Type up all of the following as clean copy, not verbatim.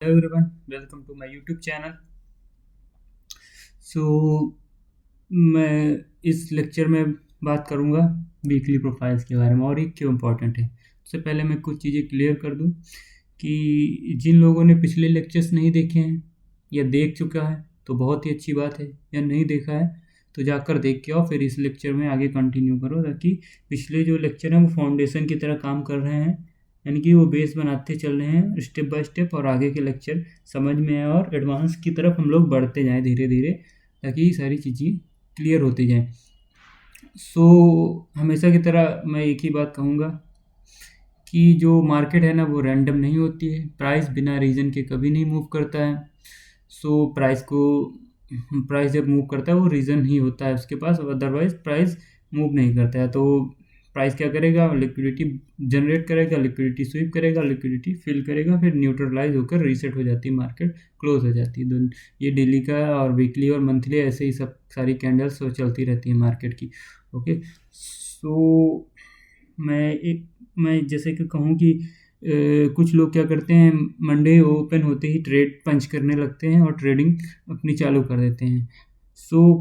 Hello everyone, welcome to my YouTube channel. सो मैं इस lecture में बात करूँगा वीकली प्रोफाइल्स के बारे में और ये क्यों इम्पोर्टेंट है। उससे पहले मैं कुछ चीज़ें क्लियर कर दूँ कि जिन लोगों ने पिछले लेक्चर्स नहीं देखे हैं या देख चुका है तो बहुत ही अच्छी बात है, या नहीं देखा है तो जाकर देख के आओ, फिर इस लेक्चर में आगे कंटिन्यू करो, ताकि पिछले जो लेक्चर हैं वो फाउंडेशन की तरह काम कर रहे हैं, यानी कि वो बेस बनाते चल रहे हैं स्टेप बाय स्टेप, और आगे के लेक्चर समझ में आए और एडवांस की तरफ हम लोग बढ़ते जाएं धीरे धीरे, ताकि सारी चीज़ें क्लियर होती जाएं। हमेशा की तरह मैं एक ही बात कहूँगा कि जो मार्केट है ना वो रैंडम नहीं होती है, प्राइस बिना रीज़न के कभी नहीं मूव करता है। प्राइस जब मूव करता है वो रीज़न ही होता है उसके पास, अदरवाइज प्राइस मूव नहीं करता है। तो प्राइस क्या करेगा, लिक्विडिटी जनरेट करेगा, लिक्विडिटी स्वीप करेगा, लिक्विडिटी फिल करेगा, फिर न्यूट्रलाइज होकर रीसेट हो जाती है, मार्केट क्लोज हो जाती है। ये डेली का और वीकली और मंथली ऐसे ही सब सारी कैंडल्स चलती रहती है मार्केट की। ओके, मैं जैसे कि कहूँ कि कुछ लोग क्या करते हैं, मंडे ओपन होते ही ट्रेड पंच करने लगते हैं और ट्रेडिंग अपनी चालू कर देते हैं।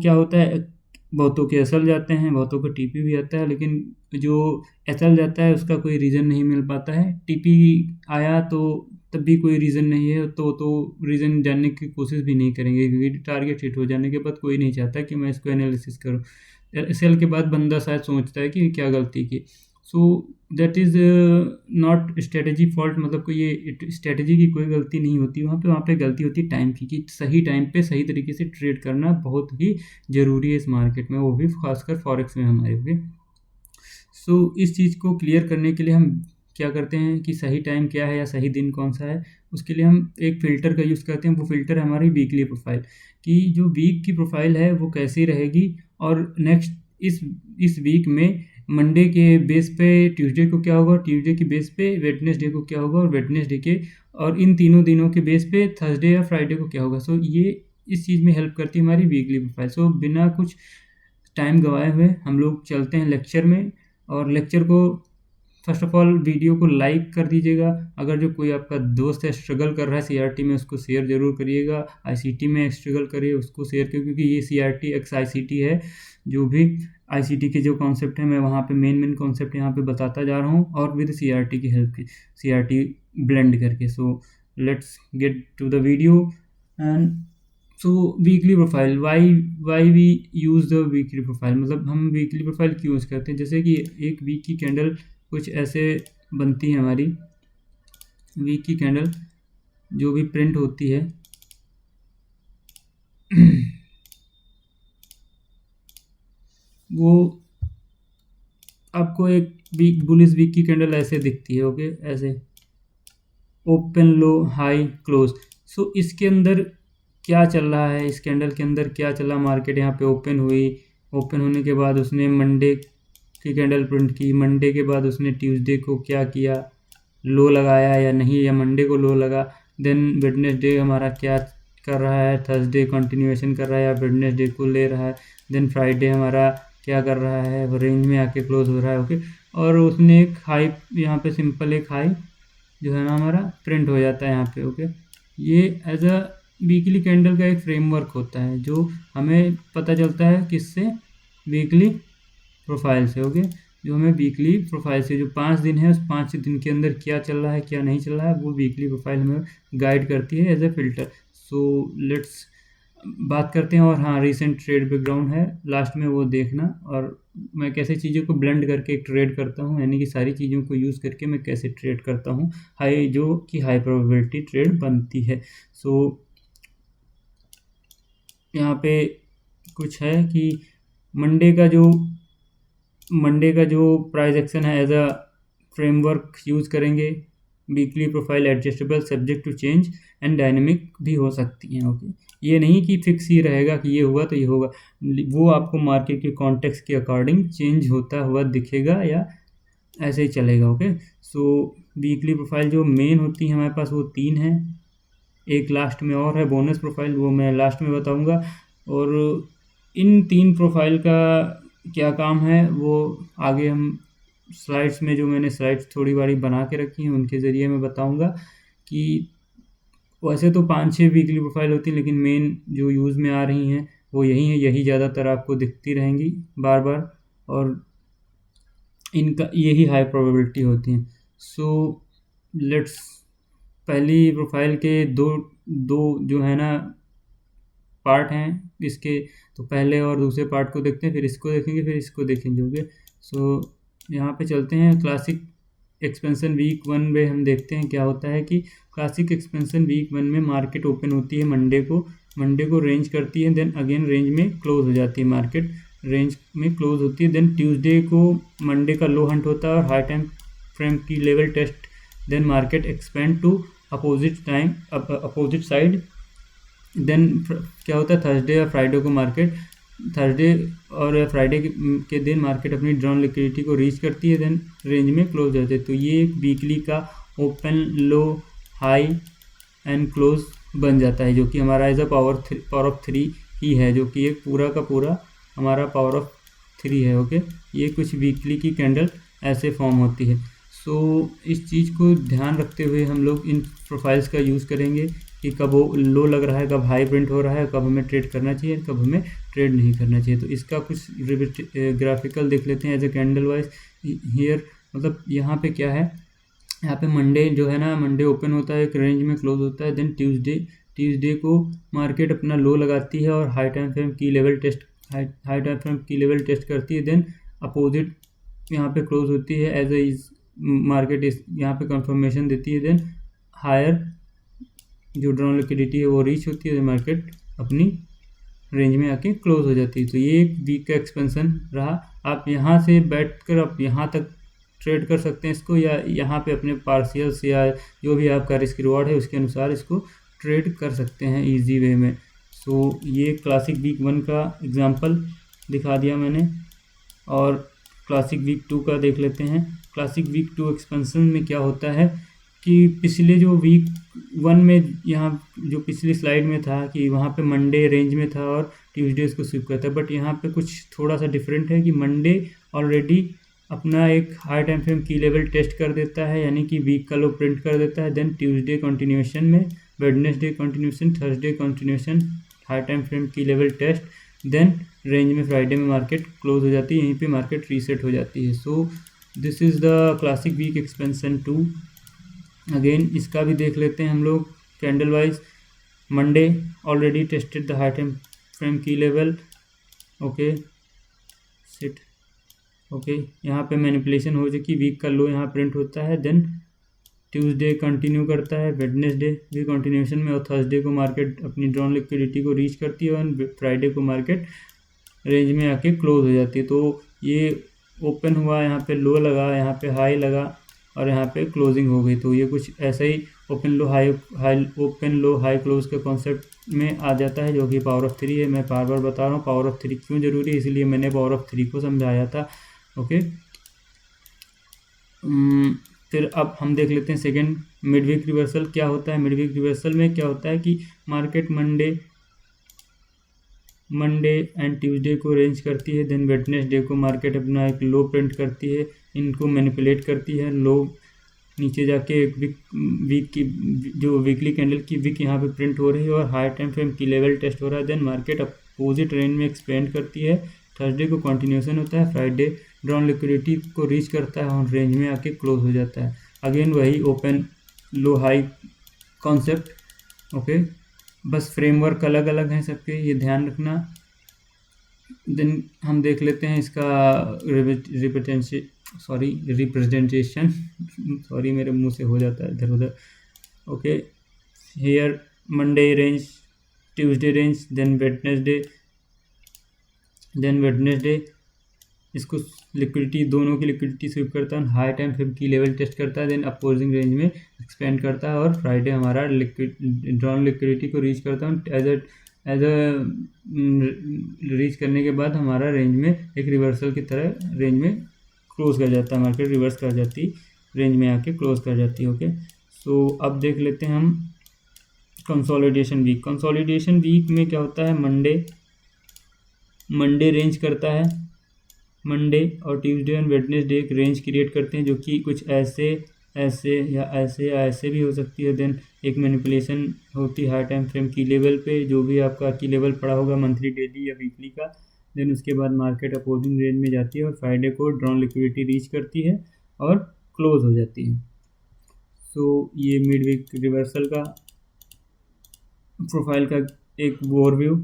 क्या होता है, बहुतों के एसएल जाते हैं, बहुतों को टीपी भी आता है, लेकिन जो एसएल जाता है उसका कोई रीज़न नहीं मिल पाता है। टीपी आया तो तब भी कोई रीज़न नहीं है, तो रीज़न जानने की कोशिश भी नहीं करेंगे, क्योंकि टारगेट हिट हो जाने के बाद कोई नहीं चाहता कि मैं इसको एनालिसिस करूँ। एसएल के बाद बंदा शायद सोचता है कि क्या गलती की। That is not strategy fault, मतलब कोई ये स्ट्रेटजी की कोई गलती नहीं होती वहाँ पे गलती होती है टाइम की, कि सही टाइम पे सही तरीके से ट्रेड करना बहुत ही ज़रूरी है इस मार्केट में, वो भी खासकर फॉरेक्स में हमारे पे। इस चीज़ को क्लियर करने के लिए हम क्या करते हैं कि सही टाइम क्या है या सही दिन कौन सा है, उसके लिए हम एक फ़िल्टर का यूज़ करते हैं। वो फ़िल्टर है हमारी वीकली प्रोफाइल, कि जो वीक की प्रोफाइल है वो कैसी रहेगी, और नेक्स्ट इस वीक में मंडे के बेस पे ट्यूसडे को क्या होगा, ट्यूसडे के बेस पे वेडनेसडे को क्या होगा, और वेडनेसडे के और इन तीनों दिनों के बेस पे थर्सडे या फ्राइडे को क्या होगा। ये इस चीज़ में हेल्प करती है हमारी वीकली प्रोफाइल। बिना कुछ टाइम गंवाए हुए हम लोग चलते हैं लेक्चर में, और लेक्चर को फर्स्ट ऑफ ऑल वीडियो को लाइक कर दीजिएगा। अगर जो कोई आपका दोस्त है स्ट्रगल कर रहा है सीआरटी में, उसको शेयर ज़रूर करिएगा। आईसीटी में स्ट्रगल करिए, उसको शेयर करिए, क्योंकि ये सीआरटी एक्स आईसीटी है। जो भी आईसीटी के जो कॉन्सेप्ट है मैं वहाँ पे मेन कॉन्सेप्ट यहाँ पे बताता जा रहा हूँ, और विद सीआरटी की हेल्प की, सीआरटी ब्लेंड करके। Let's get to the video. And weekly profile, why we use the weekly profile, मतलब हम वीकली प्रोफाइल क्यों यूज़ करते हैं। जैसे कि एक वीक की कैंडल कुछ ऐसे बनती है हमारी वीक की कैंडल, जो भी प्रिंट होती है वो आपको एक वीक बुलिश वीक की कैंडल ऐसे दिखती है। ओके, ऐसे ओपन लो हाई क्लोज। इसके अंदर क्या चल रहा है, इस कैंडल के अंदर क्या चला, मार्केट यहाँ पे ओपन हुई, ओपन होने के बाद उसने मंडे की कैंडल प्रिंट की, मंडे के बाद उसने ट्यूसडे को क्या किया, लो लगाया या नहीं, या मंडे को लो लगा, देन वेडनेसडे हमारा क्या कर रहा है, थर्सडे कंटिन्यूएशन कर रहा है या वेडनेसडे को ले रहा है, देन फ्राइडे हमारा क्या कर रहा है, रेंज में आके क्लोज हो रहा है। ओके, और उसने एक हाई यहाँ पे सिंपल एक हाई जो है ना हमारा प्रिंट हो जाता है यहाँ पे। ओके, ये एज अ वीकली कैंडल का एक फ्रेमवर्क होता है जो हमें पता चलता है किससे, वीकली प्रोफाइल से। ओके, जो हमें वीकली प्रोफाइल से जो 5 दिन है उस 5 दिन के अंदर क्या चल रहा है क्या नहीं चल रहा है, वो वीकली प्रोफाइल हमें गाइड करती है एज ए फिल्टर। लेट्स बात करते हैं। और हाँ, रीसेंट ट्रेड बैकग्राउंड है लास्ट में, वो देखना, और मैं कैसे चीज़ों को ब्लेंड करके ट्रेड करता हूँ, यानी कि सारी चीज़ों को यूज़ करके मैं कैसे ट्रेड करता हूँ, जो कि हाई प्रोबेबिलिटी ट्रेड बनती है। यहाँ पे कुछ है कि मंडे का जो प्राइस एक्शन है एज अ फ्रेमवर्क यूज़ करेंगे। Weekly profile adjustable, subject to change and dynamic भी हो सकती हैं। ओके, ये नहीं कि फिक्स ही रहेगा कि ये हुआ तो ये होगा, वो आपको मार्केट के कॉन्टेक्स्ट के अकॉर्डिंग चेंज होता हुआ दिखेगा या ऐसे ही चलेगा। ओके, वीकली प्रोफाइल जो मेन होती है हमारे पास वो 3 है, एक लास्ट में और है बोनस प्रोफाइल, वो मैं लास्ट में बताऊंगा। और इन 3 प्रोफाइल का क्या काम है वो आगे हम स्लाइड्स में, जो मैंने स्लाइड्स थोड़ी बारी बना के रखी हैं उनके ज़रिए मैं बताऊंगा कि वैसे तो 5-6 वीकली प्रोफाइल होती हैं, लेकिन मेन जो यूज़ में आ रही हैं वो यही है, यही ज़्यादातर आपको दिखती रहेंगी बार बार, और इनका यही हाई प्रोबेबिलिटी होती हैं। सो लेट्स पहली प्रोफाइल के दो दो जो है ना पार्ट हैं इसके, तो पहले और दूसरे पार्ट को देखते हैं, फिर इसको देखेंगे, फिर इसको देखेंगे। ओके, सो यहाँ पे चलते हैं। क्लासिक एक्सपेंशन वीक 1 में हम देखते हैं क्या होता है कि क्लासिक एक्सपेंशन वीक 1 में मार्केट ओपन होती है मंडे को रेंज करती है, देन अगेन रेंज में क्लोज हो जाती है, मार्केट रेंज में क्लोज होती है। देन ट्यूसडे को मंडे का लो हंट होता है और हाई टाइम फ्रेम की level test, then market expand to opposite side. Then क्या होता है, थर्सडे और फ्राइडे को मार्केट, थर्सडे और फ्राइडे के दिन मार्केट अपनी ड्रॉन लिक्विडिटी को रीच करती है, देन रेंज में क्लोज हो जाती है। तो ये एक वीकली का open low high and close बन जाता है, जो कि हमारा एज अ पावर ऑफ 3 ही है, जो कि एक पूरा का पूरा हमारा पावर ऑफ 3 है। ओके, ये कुछ वीकली की कैंडल ऐसे फॉर्म होती है। सो इस चीज़ को ध्यान रखते हुए हम लोग इन प्रोफाइल्स का यूज़ करेंगे कि कब वो लो लग रहा है, कब हाई प्रिंट हो रहा है, कब हमें ट्रेड करना चाहिए, कब हमें ट्रेड नहीं करना चाहिए। तो इसका कुछ ग्राफिकल देख लेते हैं as a candle wise here. मतलब यहाँ पे क्या है, यहाँ पे मंडे जो है ना, मंडे ओपन होता है, एक रेंज में क्लोज होता है, देन ट्यूसडे को मार्केट अपना लो लगाती है और हाई टाइम फ्रेम की लेवल टेस्ट करती है, देन अपोजिट यहाँ पे क्लोज होती है एज ए मार्केट यहाँ पे कंफर्मेशन देती है, देन हायर जो ड्रॉन लिक्विडिटी है वो रीच होती है, मार्केट अपनी रेंज में आके क्लोज हो जाती है। तो ये एक वीक का एक्सपेंशन रहा। आप यहाँ से बैठकर आप यहाँ तक ट्रेड कर सकते हैं इसको, या यहाँ पे अपने पार्शियल्स या जो भी आपका रिस्क रिवॉर्ड है उसके अनुसार इसको ट्रेड कर सकते हैं इजी वे में। सो ये क्लासिक वीक 1 का एग्जांपल दिखा दिया मैंने, और क्लासिक वीक 2 का देख लेते हैं। क्लासिक वीक 2 एक्सपेंशन में क्या होता है कि पिछले जो वीक 1 में यहाँ जो पिछली स्लाइड में था कि वहाँ पे मंडे रेंज में था और ट्यूसडे इसको स्विप करता है, बट यहाँ पे कुछ थोड़ा सा डिफरेंट है कि मंडे ऑलरेडी अपना एक हाई टाइम फ्रेम की लेवल टेस्ट कर देता है, यानी कि वीक का लो प्रिंट कर देता है, देन ट्यूसडे कंटिन्यूएशन में, Wednesday continuation, Thursday continuation high time frame की लेवल टेस्ट, देन रेंज में फ्राइडे में मार्केट क्लोज हो जाती है, यहीं पे मार्केट रीसेट हो जाती है। So this is the classic week expansion 2। Again इसका भी देख लेते हैं हम लोग candle wise. Monday already tested the high time frame की लेवल, ओके सिट, ओके यहाँ पे मैनिपुलेशन हो चुकी, वीक का लो यहाँ प्रिंट होता है, देन ट्यूसडे कंटिन्यू करता है, वेडनेसडे भी कंटिन्यूशन में, और थर्सडे को मार्केट अपनी ड्रॉन लिक्विडिटी को रीच करती है और फ्राइडे को मार्केट रेंज में आके क्लोज हो जाती है। तो ये ओपन हुआ, यहाँ पे लो लगा, यहाँ पे हाई लगा और यहाँ पे क्लोजिंग हो गई। तो ये कुछ ऐसा ही ओपन लो हाई क्लोज के कॉन्सेप्ट में आ जाता है, जो कि पावर ऑफ 3 है। मैं बार बार बता रहा हूँ पावर ऑफ 3 क्यों जरूरी है, इसलिए मैंने पावर ऑफ 3 को समझाया था। ओके, फिर अब हम देख लेते हैं सेकेंड मिडवीक रिवर्सल क्या होता है। मिडवीक रिवर्सल में क्या होता है कि मार्केट मंडे एंड ट्यूसडे को रेंज करती है, देन वेडनेसडे को मार्केट अपना एक लो प्रिंट करती है, इनको मैनिपुलेट करती है, लो नीचे जाके एक वीक की जो वीकली कैंडल की वीक यहाँ पे प्रिंट हो रही है और हाई टाइम फ्रेम की लेवल टेस्ट हो रहा है, देन मार्केट अपोजिट रेंज में एक्सपेंड करती है, थर्सडे को कंटिन्यूशन होता है, फ्राइडे ड्रॉन लिक्विडिटी को रीच करता है और रेंज में आके क्लोज हो जाता है। अगेन वही ओपन लो हाई कॉन्सेप्ट। ओके, बस फ्रेमवर्क अलग अलग हैं सबके, ये ध्यान रखना। देन हम देख लेते हैं इसका रिप्रेजेंटेशन सॉरी मेरे मुंह से हो जाता है इधर उधर। Okay, here Monday range, Tuesday range, then Wednesday इसको लिक्विडिटी, दोनों की लिक्विडिटी स्विप करता है, हाई टाइम फ्रेम की लेवल टेस्ट करता है, देन अपोजिंग रेंज में एक्सपेंड करता है, और फ्राइडे हमारा ड्रॉन लिक्विडिटी को रीच करता है, एज अ रीच करने के बाद हमारा रेंज में एक रिवर्सल की तरह रेंज में क्लोज कर जाता है, मार्केट रिवर्स कर जाती, रेंज में आके क्लोज कर जाती है। ओके, सो अब देख लेते हैं हम कंसोलिडेशन वीक। कंसोलिडेशन वीक में क्या होता है, मंडे रेंज करता है, मंडे और ट्यूसडे और वेडनेसडे एक रेंज क्रिएट करते हैं, जो कि कुछ ऐसे भी हो सकती है। देन एक मैनिपुलेशन होती है हाई टाइम फ्रेम की लेवल पे, जो भी आपका की लेवल पड़ा होगा मंथली, डेली या वीकली का। देन उसके बाद मार्केट अपोजिंग रेंज में जाती है और फ्राइडे को ड्रॉन लिक्विडिटी रीच करती है और क्लोज हो जाती है। सो ये मिड वीक रिवर्सल का प्रोफाइल का एक ओवरव्यू।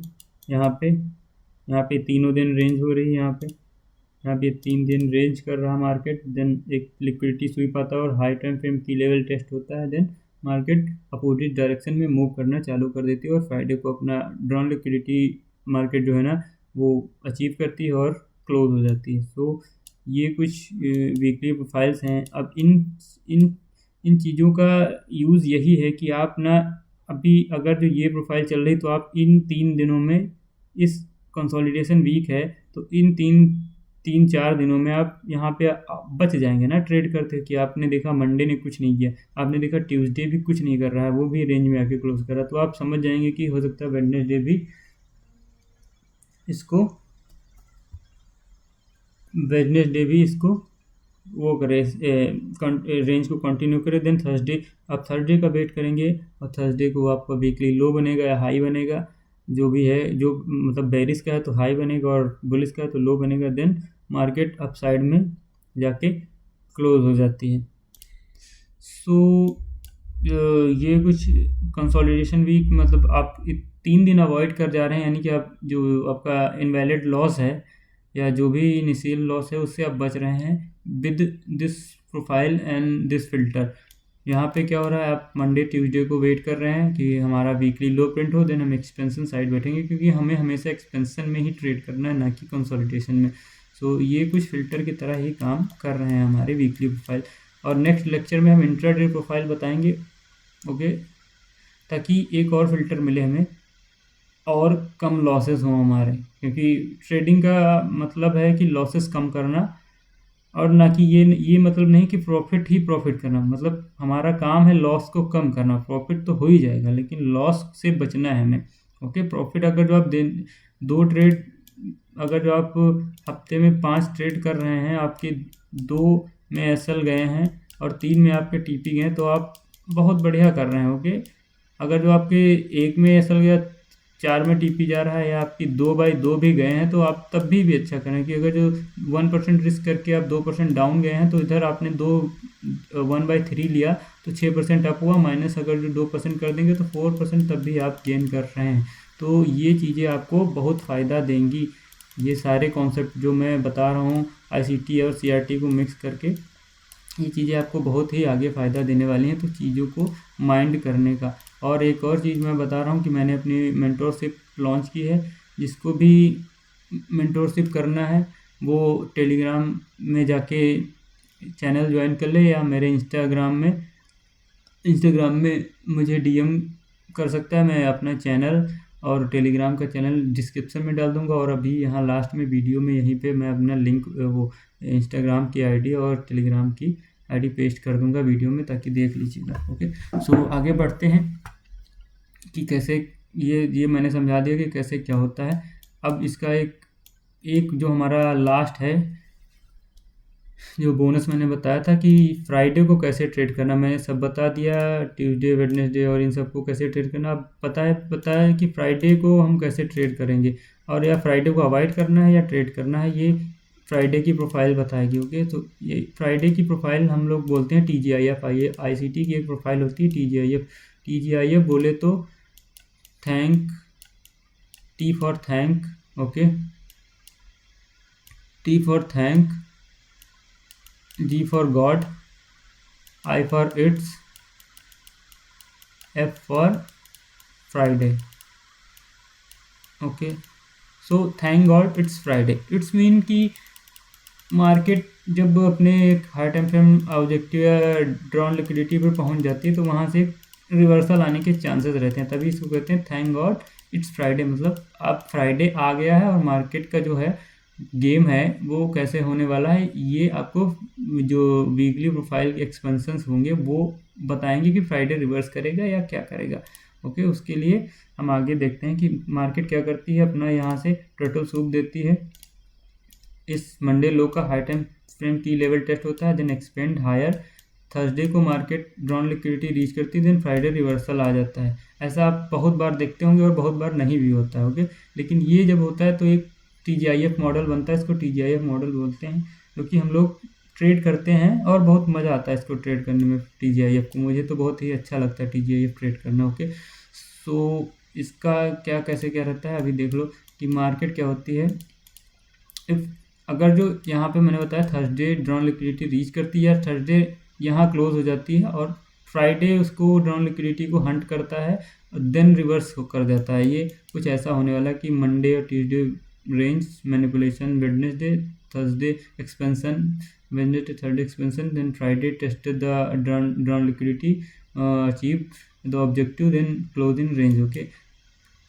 यहाँ पे तीनों दिन रेंज हो रही है। यहाँ पे 3 दिन रेंज कर रहा मार्केट। देन एक लिक्विडिटी स्वीप आता है और हाई टाइम फ्रेम की लेवल टेस्ट होता है। देन मार्केट अपोजिट डायरेक्शन में मूव करना चालू कर देती है और फ्राइडे को अपना ड्रॉन लिक्विडिटी मार्केट जो है ना वो अचीव करती है और क्लोज हो जाती है। सो ये कुछ वीकली प्रोफाइल्स हैं। अब इन चीज़ों का यूज़ यही है कि आप ना अभी अगर जो ये प्रोफाइल चल रही तो आप इन 3 दिनों में, इस कंसोलिडेशन वीक है तो इन 3-4 दिनों में आप यहाँ पे बच जाएंगे ना ट्रेड करते। कि आपने देखा मंडे ने कुछ नहीं किया, आपने देखा ट्यूसडे भी कुछ नहीं कर रहा है, वो भी रेंज में आके क्लोज कर रहा, तो आप समझ जाएंगे कि हो सकता है वेडनेसडे भी इसको वो करे, रेंज को कंटिन्यू करे। देन थर्सडे का वेट करेंगे और थर्सडे को आपका वीकली लो बनेगा या हाई बनेगा, जो भी है, जो मतलब बेरिश का है तो हाई बनेगा और बुलिश का है तो लो बनेगा। देन मार्केट अपसाइड में जाके क्लोज हो जाती है। सो ये कुछ कंसोलिडेशन वीक, मतलब आप 3 दिन अवॉइड कर जा रहे हैं, यानी कि आप जो आपका इनवैलिड लॉस है या जो भी इनिशियल लॉस है उससे आप बच रहे हैं with this profile and this filter. यहाँ पे क्या हो रहा है, आप मंडे ट्यूसडे को वेट कर रहे हैं कि हमारा वीकली लो प्रिंट हो, देन हम एक्सपेंशन साइड बैठेंगे, क्योंकि हमें हमेशा एक्सपेंशन में ही ट्रेड करना है, ना कि कंसोलिडेशन में। सो ये कुछ फिल्टर की तरह ही काम कर रहे हैं हमारे वीकली प्रोफाइल। और नेक्स्ट लेक्चर में हम इंट्राडे प्रोफाइल बताएंगे, ओके, ताकि एक और फिल्टर मिले हमें और कम लॉसेस हों हमारे, क्योंकि ट्रेडिंग का मतलब है कि लॉसेस कम करना, और ना कि ये मतलब नहीं कि प्रॉफिट ही प्रॉफिट करना। मतलब हमारा काम है लॉस को कम करना, प्रॉफिट तो हो ही जाएगा लेकिन लॉस से बचना है हमें, ओके। प्रॉफिट अगर जो आप 2 ट्रेड, अगर जो आप हफ्ते में 5 ट्रेड कर रहे हैं, आपके 2 में एसएल गए हैं और 3 में आपके टीपी गए, तो आप बहुत बढ़िया कर रहे हैं, ओके। अगर जो आपके 1 में एसएल गया, 4 में टीपी जा रहा है, या आपकी 2/2 भी गए हैं, तो आप तब भी अच्छा करें। कि अगर जो 1% रिस्क करके आप 2% डाउन गए हैं, तो इधर आपने 1/3 लिया तो 6% अप हुआ, माइनस अगर जो 2% कर देंगे तो 4% तब भी आप गेन कर रहे हैं। तो ये चीज़ें आपको बहुत फ़ायदा देंगी। ये सारे कॉन्सेप्ट जो मैं बता रहा हूँ ICT और CRT को मिक्स करके, ये चीज़ें आपको बहुत ही आगे फ़ायदा देने वाली हैं, तो चीज़ों को माइंड करने का। और एक और चीज़ मैं बता रहा हूँ कि मैंने अपनी मेंटोरशिप लॉन्च की है। जिसको भी मेंटोरशिप करना है वो टेलीग्राम में जाके चैनल ज्वाइन कर ले, या मेरे इंस्टाग्राम में मुझे DM कर सकता है। मैं अपना चैनल और टेलीग्राम का चैनल डिस्क्रिप्शन में डाल दूंगा, और अभी यहाँ लास्ट में वीडियो में यहीं पे मैं अपना लिंक, वो इंस्टाग्राम की ID और टेलीग्राम की ID पेस्ट कर दूंगा वीडियो में, ताकि देख लीजिएगा, ओके। सो आगे बढ़ते हैं कि कैसे ये मैंने समझा दिया कि कैसे क्या होता है। अब इसका एक जो हमारा लास्ट है, जो बोनस मैंने बताया था कि फ्राइडे को कैसे ट्रेड करना, मैंने सब बता दिया। ट्यूसडे, वेडनेसडे और इन सब को कैसे ट्रेड करना। अब पता है कि फ्राइडे को हम कैसे ट्रेड करेंगे, और या फ्राइडे को अवॉइड करना है या ट्रेड करना है, ये फ्राइडे की प्रोफाइल बताएगी, ओके। तो ये फ्राइडे की प्रोफाइल हम लोग बोलते हैं TGIF। ICT की एक प्रोफाइल होती है TGIF बोले तो T for thank, okay, T for thank, G for God, I for it's, F for Friday, okay. So thank God it's Friday. It's mean कि मार्केट जब अपने हाई टाइम फ्रेम ऑब्जेक्टिव या drawn liquidity पर पहुंच जाती है, तो वहां से रिवर्सल आने के चांसेस रहते हैं, तभी इसको कहते हैं थैंक गॉड इट्स फ्राइडे। मतलब अब फ्राइडे आ गया है और मार्केट का जो है गेम है वो कैसे होने वाला है, ये आपको जो वीकली प्रोफाइल के एक्सपेंशंस होंगे वो बताएंगे कि फ्राइडे रिवर्स करेगा या क्या करेगा, ओके। उसके लिए हम आगे देखते हैं कि मार्केट क्या करती है। अपना यहाँ से टर्टल सूप देती है, इस मंडे लो का हाई टाइम फ्रेम की लेवल टेस्ट होता है, देन एक्सपेंड हायर थर्सडे को मार्केट ड्रॉन लिक्विडिटी रीच करती है, देन फ्राइडे रिवर्सल आ जाता है। ऐसा आप बहुत बार देखते होंगे और बहुत बार नहीं भी होता है। ओके, लेकिन ये जब होता है तो एक TGIF मॉडल बनता है, इसको TGIF मॉडल बोलते हैं, जो कि हम लोग ट्रेड करते हैं और बहुत मज़ा आता है इसको ट्रेड करने में। TGIF को मुझे तो बहुत ही अच्छा लगता है TGIF ट्रेड करना। ओके, सो इसका क्या कैसे क्या रहता है अभी देख लो कि मार्केट क्या होती है। इफ अगर जो यहाँ पे मैंने बताया थर्सडे ड्रॉन लिक्विडिटी रीच करती है या थर्सडे यहाँ क्लोज हो जाती है और फ्राइडे उसको ड्रॉन लिक्विडिटी को हंट करता है, देन रिवर्स कर जाता है। ये कुछ ऐसा होने वाला है कि मंडे और Tuesday range manipulation, Wednesday Thursday expansion, Wednesday Thursday expansion, then Friday tested the drawn liquidity, achieve the objective, then close in range. Okay,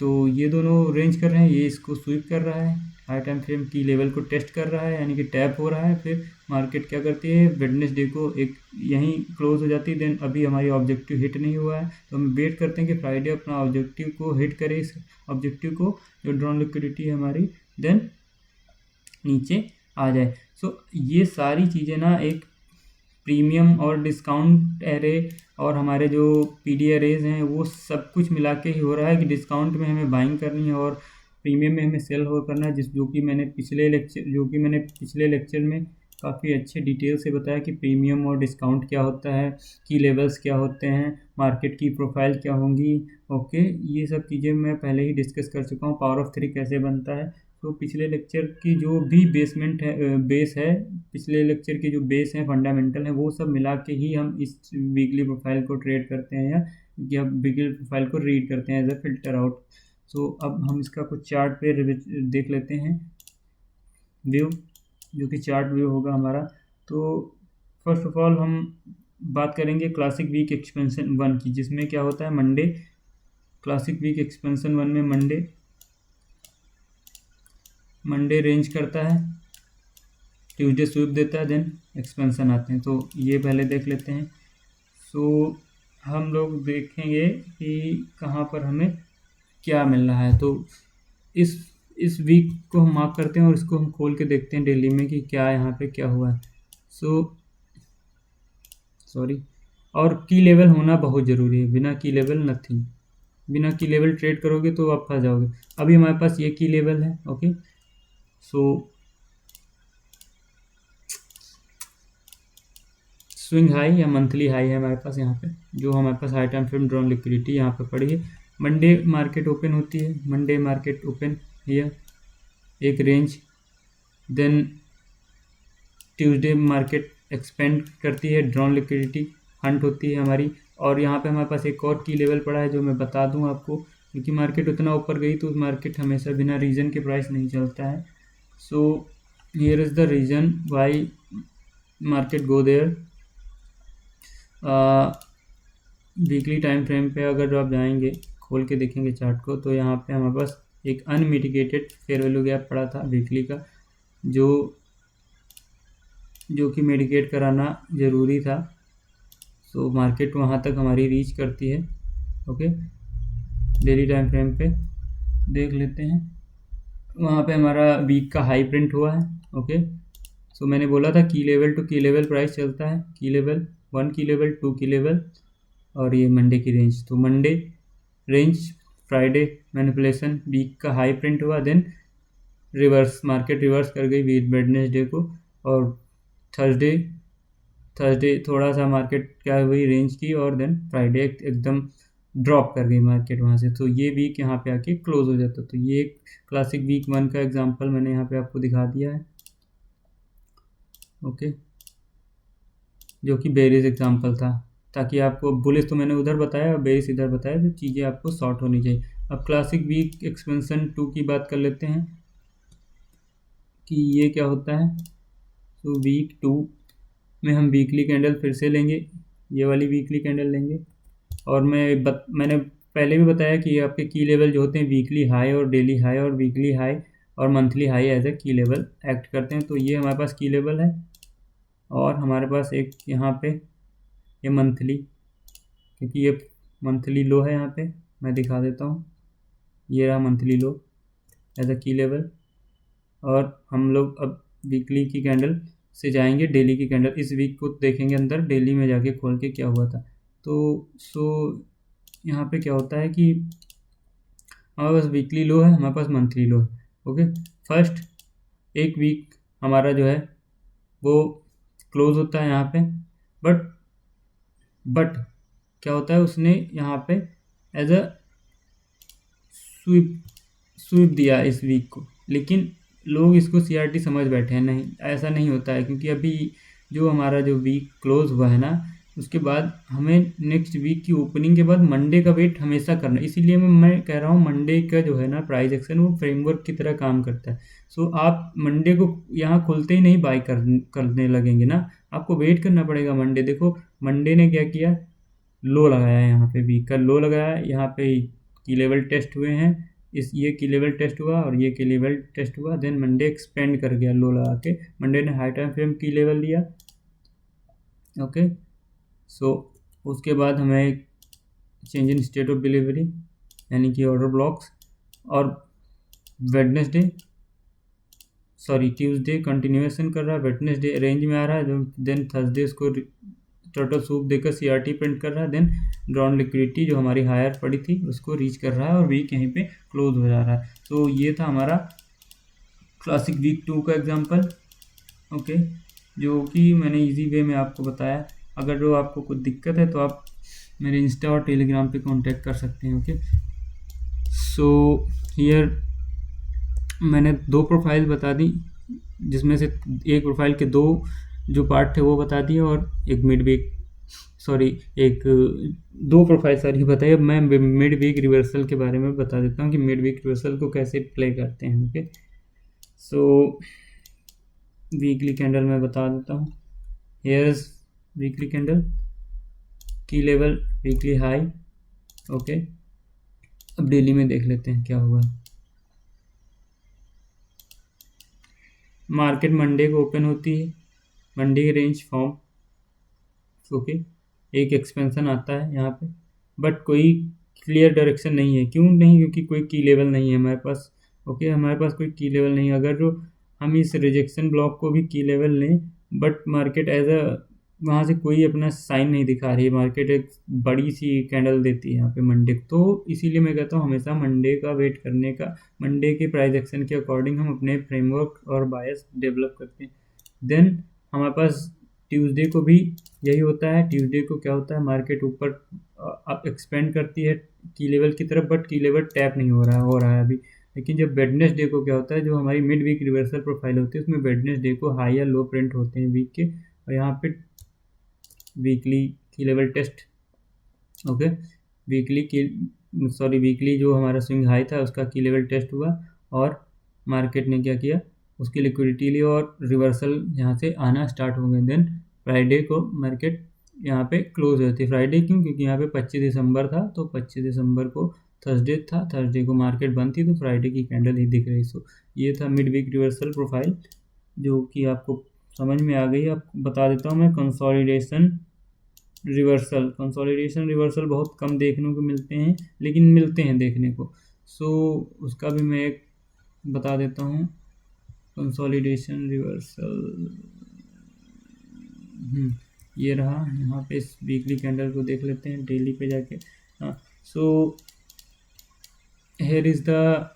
तो ये दोनों रेंज कर रहे हैं, ये इसको स्वीप कर रहा है, हाई टाइम फ्रेम की लेवल को टेस्ट कर रहा है, यानी कि टैप हो रहा है। फिर मार्केट क्या करती है, वेडनेसडे को एक यहीं क्लोज हो जाती है, देन अभी हमारी ऑब्जेक्टिव हिट नहीं हुआ है, तो हम वेट करते हैं कि फ्राइडे अपना ऑब्जेक्टिव को हिट करे, इस ऑब्जेक्टिव को जो ड्रॉन लिक्विडिटी है हमारी, देन नीचे आ जाए। सो ये सारी चीज़ें ना एक प्रीमियम और डिस्काउंट एरे और हमारे जो PD एरेज हैं वो सब कुछ मिला के ही हो रहा है कि डिस्काउंट में हमें बाइंग करनी है और प्रीमियम में हमें सेल हो करना है, जो कि मैंने पिछले लेक्चर में काफ़ी अच्छे डिटेल से बताया कि प्रीमियम और डिस्काउंट क्या होता है, की लेवल्स क्या होते हैं, मार्केट की प्रोफाइल क्या होंगी। ओके, ये सब चीज़ें मैं पहले ही डिस्कस कर चुका हूँ। पावर ऑफ 3 कैसे बनता है, तो पिछले लेक्चर की जो भी बेस है, पिछले लेक्चर की जो बेस है, फंडामेंटल है, वो सब मिला के ही हम इस वीकली प्रोफाइल को ट्रेड करते हैं या वीकली प्रोफाइल को रीड करते हैं एज अ फिल्टर आउट। सो अब हम इसका कुछ चार्ट पे देख लेते हैं व्यू, जो कि चार्ट व्यू होगा हमारा। तो फर्स्ट ऑफ ऑल हम बात करेंगे क्लासिक वीक एक्सपेंशन 1 की, जिसमें क्या होता है मंडे, क्लासिक वीक एक्सपेंशन 1 में मंडे रेंज करता है, ट्यूसडे स्वीप देता है, देन एक्सपेंशन आते हैं। तो ये पहले देख लेते हैं। सो हम लोग देखेंगे कि कहाँ पर हमें क्या मिल रहा है। तो इस वीक को हम मार्क करते हैं और इसको हम खोल के देखते हैं डेली में कि क्या यहाँ पे क्या हुआ है। और की लेवल होना बहुत ज़रूरी है, बिना की लेवल नथिंग। बिना की लेवल ट्रेड करोगे तो आप फंस जाओगे। अभी हमारे पास ये की लेवल है। ओके, सो स्विंग हाई या मंथली हाई है हमारे पास यहाँ पे, जो हमारे पास high time frame drawn liquidity यहाँ पे पड़ी है। मंडे मार्केट ओपन होती है, मंडे मार्केट ओपन हियर, एक range, then Tuesday market expand करती है, ड्रॉन लिक्विडिटी हंट होती है हमारी, और यहाँ पे हमारे पास एक और की लेवल पड़ा है जो मैं बता दूँ आपको, क्योंकि मार्केट उतना ऊपर गई तो मार्केट हमेशा बिना रीज़न के प्राइस नहीं चलता है। So here is the reason why market go there. Weekly time frame पे अगर आप जाएंगे, खोल के देखेंगे चार्ट को, तो यहाँ पे हमारे पास एक अनमिटिगेटेड फेयर वैल्यू गैप पड़ा था वीकली का, जो कि मिटिगेट कराना ज़रूरी था। सो मार्केट वहाँ तक हमारी रीच करती है। ओके, डेली टाइम फ्रेम पे देख लेते हैं, वहाँ पे हमारा वीक का हाई प्रिंट हुआ है। ओके, सो मैंने बोला था की लेवल टू की लेवल प्राइस चलता है, की लेवल 1 की लेवल 2 की लेवल, और ये मंडे की रेंज। तो Monday range, Friday manipulation, week का हाई प्रिंट हुआ, देन रिवर्स, मार्केट रिवर्स कर गई वेडनेसडे को, और थर्सडे थोड़ा सा मार्केट क्या हुई, रेंज की, और देन फ्राइडे एकदम ड्रॉप कर गई मार्केट वहाँ से। तो ये वीक यहाँ पे आके क्लोज हो जाता। तो ये एक क्लासिक वीक 1 का एग्जांपल मैंने यहाँ पे आपको दिखा दिया है। ओके, जो कि बेरिस एग्जांपल था, ताकि आपको बुलिश तो मैंने उधर बताया और बेरिस इधर बताया, तो चीज़ें आपको शॉर्ट होनी चाहिए। अब क्लासिक वीक एक्सपेंशन 2 की बात कर लेते हैं कि ये क्या होता है। तो वीक 2 में हम वीकली कैंडल फिर से लेंगे, ये वाली वीकली कैंडल लेंगे, और मैंने पहले भी बताया कि आपके की लेवल जो होते हैं वीकली हाई और डेली हाई और वीकली हाई और मंथली हाई एज ए की लेवल एक्ट करते हैं। तो ये हमारे पास की लेवल है, और हमारे पास एक यहाँ पे ये मंथली, क्योंकि ये मंथली लो है, यहाँ पे मैं दिखा देता हूँ, ये रहा मंथली लो एज अ की लेवल। और हम लोग अब वीकली की कैंडल से जाएंगे डेली की कैंडल, इस वीक को देखेंगे अंदर डेली में जाके खोल के क्या हुआ था। तो यहाँ पे क्या होता है कि हमारे पास वीकली लो है, हमारे पास मंथली लो है। ओके, फर्स्ट एक वीक हमारा जो है वो क्लोज होता है यहाँ पे, बट क्या होता है, उसने यहाँ पे एज अ स्वीप स्वीप दिया इस वीक को, लेकिन लोग इसको सीआरटी समझ बैठे हैं। नहीं, ऐसा नहीं होता है, क्योंकि अभी जो हमारा जो वीक क्लोज हुआ है ना, उसके बाद हमें नेक्स्ट वीक की ओपनिंग के बाद मंडे का वेट हमेशा करना है। इसीलिए मैं कह रहा हूँ मंडे का जो है ना प्राइस एक्शन वो फ्रेमवर्क की तरह काम करता है। सो आप मंडे को यहाँ खुलते ही नहीं बाय करने लगेंगे ना, आपको वेट करना पड़ेगा मंडे। देखो मंडे ने क्या किया, लो लगाया है, यहाँ पे वीक का लो लगाया है, यहाँ पे की लेवल टेस्ट हुए हैं, इस ये की लेवल टेस्ट हुआ और ये की लेवल टेस्ट हुआ, देन मंडे एक्सपेंड कर गया लो लगा के, मंडे ने हाई टाइम फ्रेम की लेवल लिया। ओके, सो उसके बाद हमें change in state of delivery यानी कि ऑर्डर ब्लॉक्स, और वेडनेसडे सॉरी ट्यूसडे कंटिन्यूएशन कर रहा है, वेडनेसडे रेंज में आ रहा है, देन थर्सडे इसको टर्टल सूप देकर सीआरटी प्रिंट कर रहा है, देन ड्रॉन लिक्विडिटी जो हमारी हायर पड़ी थी उसको रीच कर रहा है और वीक यहीं पे क्लोज हो जा रहा है। तो ये था हमारा क्लासिक वीक 2 का एग्जांपल। ओके, जो कि मैंने इजी वे में आपको बताया। अगर जो आपको कुछ दिक्कत है तो आप मेरे इंस्टा और टेलीग्राम पे कांटेक्ट कर सकते हैं। ओके, सो हियर मैंने 2 प्रोफाइल बता दी, जिसमें से एक प्रोफाइल के 2 जो पार्ट थे वो बता दिए, और एक मिड वीक सॉरी एक 2 प्रोफाइल सॉरी बताइए। अब मैं मिड वीक रिवर्सल के बारे में बता देता हूँ कि मिड वीक रिवर्सल को कैसे प्ले करते हैं। ओके, सो वीकली कैंडल मैं बता देता हूँ। हेयर्स वीकली कैंडल, की लेवल वीकली हाई। ओके, अब डेली में देख लेते हैं क्या हुआ। मार्केट मंडे को ओपन होती है, मंडे की रेंज फॉर्म। ओके, एक एक्सपेंशन आता है यहाँ पे, बट कोई क्लियर डायरेक्शन नहीं है। क्यों नहीं? क्योंकि कोई की लेवल नहीं है हमारे पास। ओके, हमारे पास कोई की लेवल नहीं है। अगर जो हम इस रिजेक्शन ब्लॉक को भी की लेवल लें, बट मार्केट एज अ वहाँ से कोई अपना साइन नहीं दिखा रही है। मार्केट एक बड़ी सी कैंडल देती है यहाँ पे मंडे को, तो इसीलिए मैं कहता हूँ हमेशा मंडे का वेट करने का। मंडे के प्राइस एक्शन के अकॉर्डिंग हम अपने फ्रेमवर्क और बायस डेवलप करते हैं। देन हमारे पास ट्यूसडे को भी यही होता है। ट्यूसडे को क्या होता है, मार्केट ऊपर एक्सपेंड करती है की लेवल की तरफ, बट की लेवल टैप नहीं हो रहा है अभी। लेकिन जब वेडनेसडे को क्या होता है, जो हमारी मिड वीक रिवर्सल प्रोफाइल होती है उसमें वेडनेसडे को हाई या लो प्रिंट होते हैं वीक के, और यहाँ पे वीकली की लेवल टेस्ट। ओके, वीकली जो हमारा स्विंग हाई था उसका की लेवल टेस्ट हुआ, और मार्केट ने क्या किया, उसकी लिक्विडिटी ली और रिवर्सल यहाँ से आना स्टार्ट हो गए। देन फ्राइडे को मार्केट यहाँ पे क्लोज होती है। फ्राइडे क्यों? क्योंकि यहाँ पे 25 दिसंबर था, तो 25 दिसंबर को थर्सडे था, थर्सडे को मार्केट बंद थी, तो फ्राइडे की कैंडल ही दिख रही। सो ये था मिड वीक रिवर्सल प्रोफाइल, जो कि आपको समझ में आ गई। आपको बता देता हूँ मैं कंसोलिडेशन रिवर्सल बहुत कम देखने को मिलते हैं, लेकिन मिलते हैं देखने को। सो उसका भी मैं एक बता देता हूँ। कंसोलिडेशन रिवर्सल ये रहा। यहाँ पे इस वीकली कैंडल को देख लेते हैं डेली पे जाके। हाँ, so here is the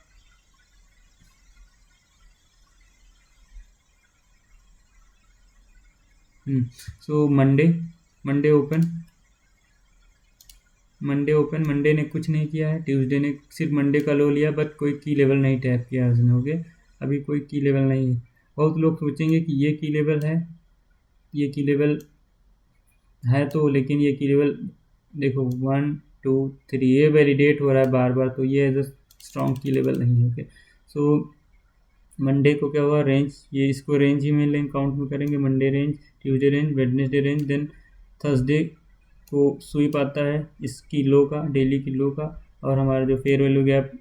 so Monday open, Monday ने कुछ नहीं किया है। ट्यूसडे ने सिर्फ मंडे का लो लिया, बट कोई की लेवल नहीं टैप किया उसने। ओके, अभी कोई की लेवल नहीं है। बहुत लोग सोचेंगे कि ये की लेवल है, ये की लेवल है, तो लेकिन ये की लेवल देखो 1 2 3 ये वैलिडेट हो रहा है बार बार, तो ये एज अ स्ट्रॉन्ग की लेवल नहीं है। ओके, सो मंडे को क्या हुआ, रेंज, ये इसको रेंज ही में काउंट में करेंगे। Monday range, Tuesday range, Wednesday range, then Thursday को स्वीप आता है इसकी लो का, डेली की लो का, और हमारा जो फेयर वैल्यू गैप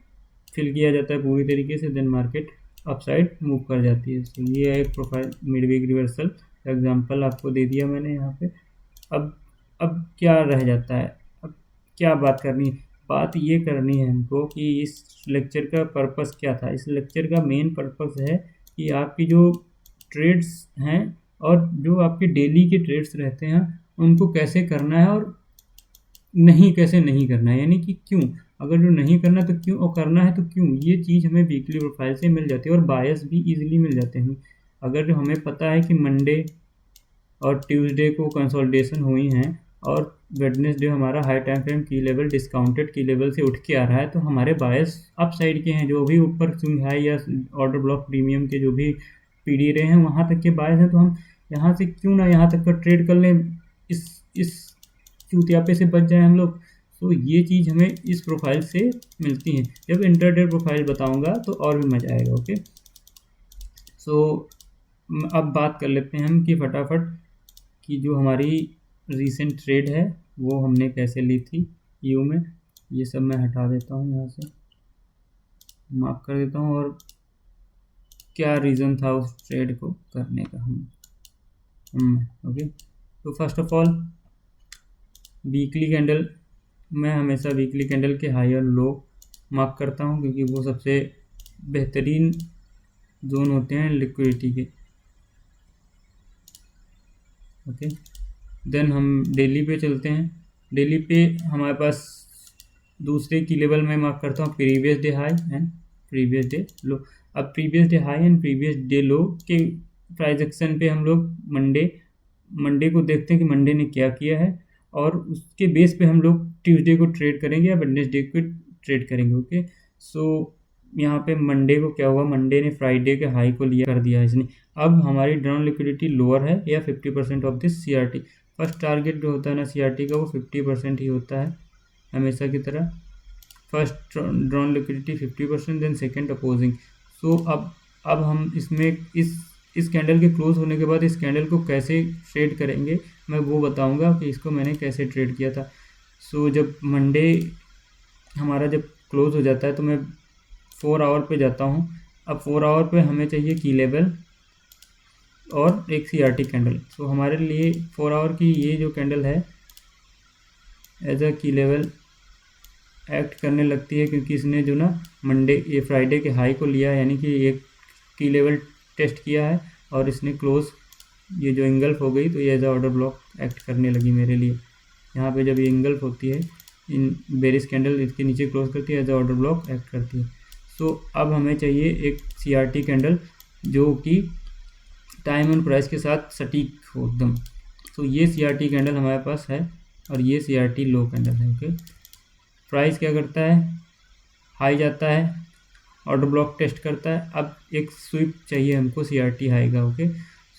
फिल किया जाता है पूरी तरीके से, देन मार्केट अपसाइड मूव कर जाती है। तो ये है एक profile mid week reversal example आपको दे दिया मैंने यहाँ पे। अब क्या रह जाता है, अब क्या बात करनी, बात ये करनी है हमको कि इस लेक्चर का पर्पस क्या था। इस लेक्चर का मेन पर्पस है कि आपकी जो ट्रेड्स हैं और जो आपके डेली के ट्रेड्स रहते हैं उनको कैसे करना है और कैसे नहीं करना है, यानी कि क्यों, अगर जो नहीं करना तो क्यों और करना है तो क्यों, ये चीज़ हमें वीकली प्रोफाइल से मिल जाती है। और बायस भी इजीली मिल जाते हैं। अगर जो हमें पता है कि मंडे और ट्यूसडे को कंसोलिडेशन हुई हैं और वेडनेसडे हमारा हाई टाइम फ्रेम की लेवल डिस्काउंटेड की लेवल से उठ के आ रहा है, तो हमारे बायस अप साइड के हैं, जो भी ऊपर स्विंग हाई या ऑर्डर ब्लॉक प्रीमियम के जो भी पीडी रहे हैं वहाँ तक के बायस हैं, तो हम यहाँ से क्यों ना यहाँ तक का ट्रेड कर लें, इस चूतियापे से बच जाए हम लोग। तो ये चीज़ हमें इस प्रोफाइल से मिलती है। जब इंटरडे प्रोफाइल बताऊंगा तो और भी मज़ा आएगा। ओके, सो अब बात कर लेते हैं हम कि फटाफट कि जो हमारी रीसेंट ट्रेड है वो हमने कैसे ली थी यू में। ये सब मैं हटा देता हूँ, यहाँ से माफ़ कर देता हूँ, और क्या रीज़न था उस ट्रेड को करने का ओके। तो first of all weekly candle, मैं हमेशा वीकली कैंडल के हाई और लो मार्क करता हूँ, क्योंकि वो सबसे बेहतरीन जोन होते हैं लिक्विडिटी के। ओके, देन हम डेली पे चलते हैं। डेली पे हमारे पास दूसरे की लेवल में मार्क करता हूँ previous day high and previous day low. अब previous day high and previous day low के प्राइस एक्शन पे हम लोग मंडे को देखते हैं कि मंडे ने क्या किया है, और उसके बेस पे हम लोग ट्यूसडे को ट्रेड करेंगे या वेडनेसडे को ट्रेड करेंगे। ओके, सो यहाँ पे मंडे को क्या हुआ, मंडे ने फ्राइडे के हाई को लिया कर दिया इसने। अब हमारी ड्रॉन लिक्विडिटी लोअर है या 50% of this CRT. First target जो होता है ना सीआरटी का, वो 50% ही होता है हमेशा की तरह। First drawn liquidity 50%, then second opposing. So अब हम इसमें इस कैंडल के क्लोज होने के बाद इस कैंडल को कैसे ट्रेड करेंगे मैं वो बताऊंगा कि इसको मैंने कैसे ट्रेड किया था। सो जब मंडे हमारा जब क्लोज हो जाता है तो मैं 4 आवर पे जाता हूँ। अब 4 आवर पे हमें चाहिए की लेवल और एक सीआरटी कैंडल। सो हमारे लिए 4 आवर की ये जो कैंडल है एज अ की लेवल एक्ट करने लगती है, क्योंकि इसने जो ना ये फ्राइडे के हाई को लिया है, यानी कि एक की लेवल टेस्ट किया है और इसने क्लोज ये जो इंगल्फ हो गई, तो ये as a order block act करने लगी मेरे लिए। यहाँ पे जब ये इंगल्फ होती है, इन बेरिश कैंडल इसके नीचे क्लोज करती है, as a order block act करती है। सो अब हमें चाहिए एक सीआरटी कैंडल जो कि टाइम एंड प्राइस के साथ सटीक हो एकदम। तो ये सीआरटी कैंडल हमारे पास है और ये सीआरटी लो कैंडल है। ओके, प्राइस क्या करता है, हाई जाता है, ऑर्डर ब्लॉक टेस्ट करता है। अब एक स्वीप चाहिए हमको सीआरटी हाई का। ओके,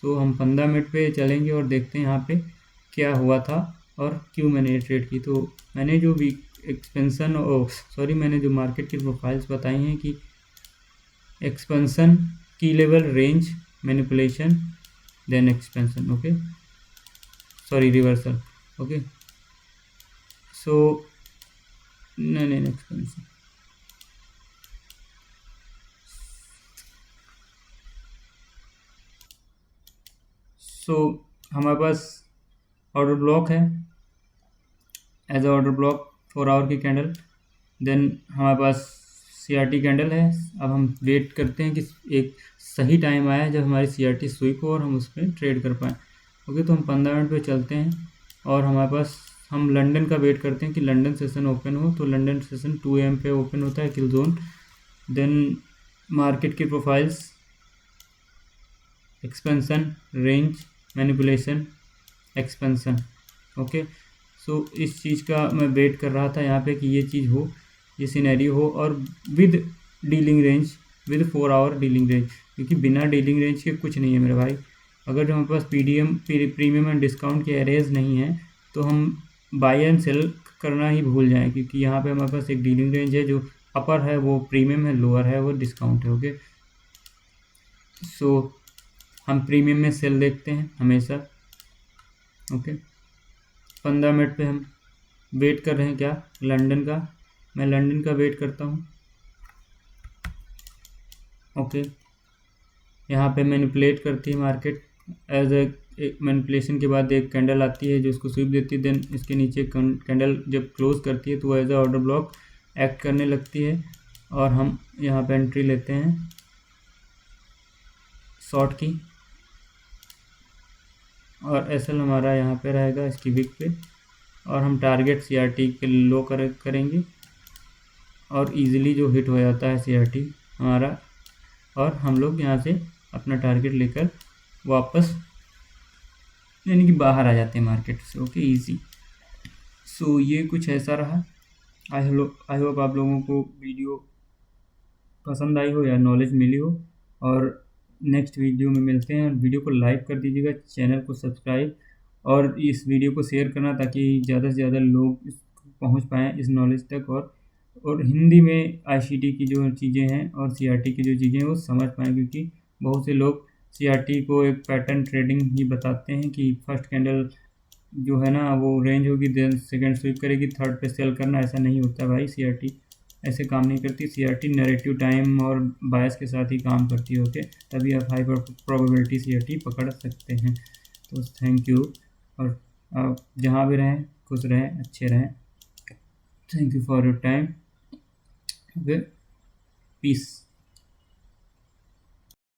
सो हम 15 मिनट पे चलेंगे और देखते हैं यहाँ पे क्या हुआ था और क्यों मैंने ये ट्रेड की। तो मैंने जो एक्सपेंसन मैंने जो मार्केट की प्रोफाइल्स बताई हैं कि expansion, key level, range, manipulation, then expansion. Okay, reversal. Okay, so नहीं एक्सपेंसन। सो हमारे पास ऑर्डर ब्लॉक है as a order block 4 hour की कैंडल। देन हमारे पास सीआरटी कैंडल है। अब हम वेट करते हैं कि एक सही टाइम आया जब हमारी सीआरटी स्वीप हो और हम उस पर ट्रेड कर पाएँ। ओके, तो हम 15 मिनट पे चलते हैं और हमारे पास हम लंदन का वेट करते हैं कि लंदन सेशन ओपन हो। तो लंदन सेशन 2 AM पे ओपन होता है, किल जोन। देन मार्केट की profiles, expansion, range, manipulation, expansion. Okay, so इस चीज़ का मैं वेट कर रहा था यहाँ पे कि ये चीज़ हो, ये सिनेरियो हो, और with dealing range, with 4 hour dealing range, क्योंकि बिना डीलिंग रेंज के कुछ नहीं है मेरे भाई। अगर जो हमारे पास प्रीमियम एंड डिस्काउंट के एरेज नहीं है तो हम बाय एंड सेल करना ही भूल जाएं, क्योंकि यहाँ पे हमारे पास एक डीलिंग रेंज है, जो अपर है वो प्रीमियम है, लोअर है वो डिस्काउंट है। ओके, सो हम प्रीमियम में सेल देखते हैं हमेशा। ओके, 15 मिनट पे हम वेट कर रहे हैं क्या, लंदन का। मैं लंदन का वेट करता हूँ। ओके, यहाँ पे मैनिपुलेट करती है मार्केट। एज एक मैनिपुलेशन के बाद एक कैंडल आती है जो उसको स्वीप देती है। देन इसके नीचे कैंडल जब क्लोज करती है तो as a order block act करने लगती है और हम यहाँ पे एंट्री लेते हैं शॉर्ट की। और एसएल हमारा यहाँ पे रहेगा इसकी विक पे, और हम टारगेट सीआरटी के लो करेंगे और इजीली जो हिट हो जाता है सीआरटी हमारा, और हम लोग यहाँ से अपना टारगेट लेकर वापस यानी कि बाहर आ जाते हैं मार्केट से। Okay, easy. सो ये कुछ ऐसा रहा। आई होप आप लोगों को वीडियो पसंद आई हो या नॉलेज मिली हो, और नेक्स्ट वीडियो में मिलते हैं। और वीडियो को लाइक कर दीजिएगा, चैनल को सब्सक्राइब, और इस वीडियो को शेयर करना ताकि ज़्यादा से ज़्यादा लोग पहुंच पाएँ इस नॉलेज तक, और हिंदी में आईसीटी की जो चीज़ें हैं और सीआरटी की जो चीज़ें हैं वो समझ पाएँ, क्योंकि बहुत से लोग सीआरटी को एक पैटर्न ट्रेडिंग ही बताते हैं कि फर्स्ट कैंडल जो है ना वो रेंज होगी, देन सेकंड स्विप करेगी, थर्ड पे सेल करना। ऐसा नहीं होता भाई, सीआरटी ऐसे काम नहीं करती। सीआरटी नैरेटिव टाइम और बायस के साथ ही काम करती है। ओके, तभी आप हाई प्रोबेबिलिटी सीआरटी पकड़ सकते हैं। तो थैंक यू, और आप जहाँ भी रहें खुश रहें, अच्छे रहें। Thank you for your time. Okay, piece.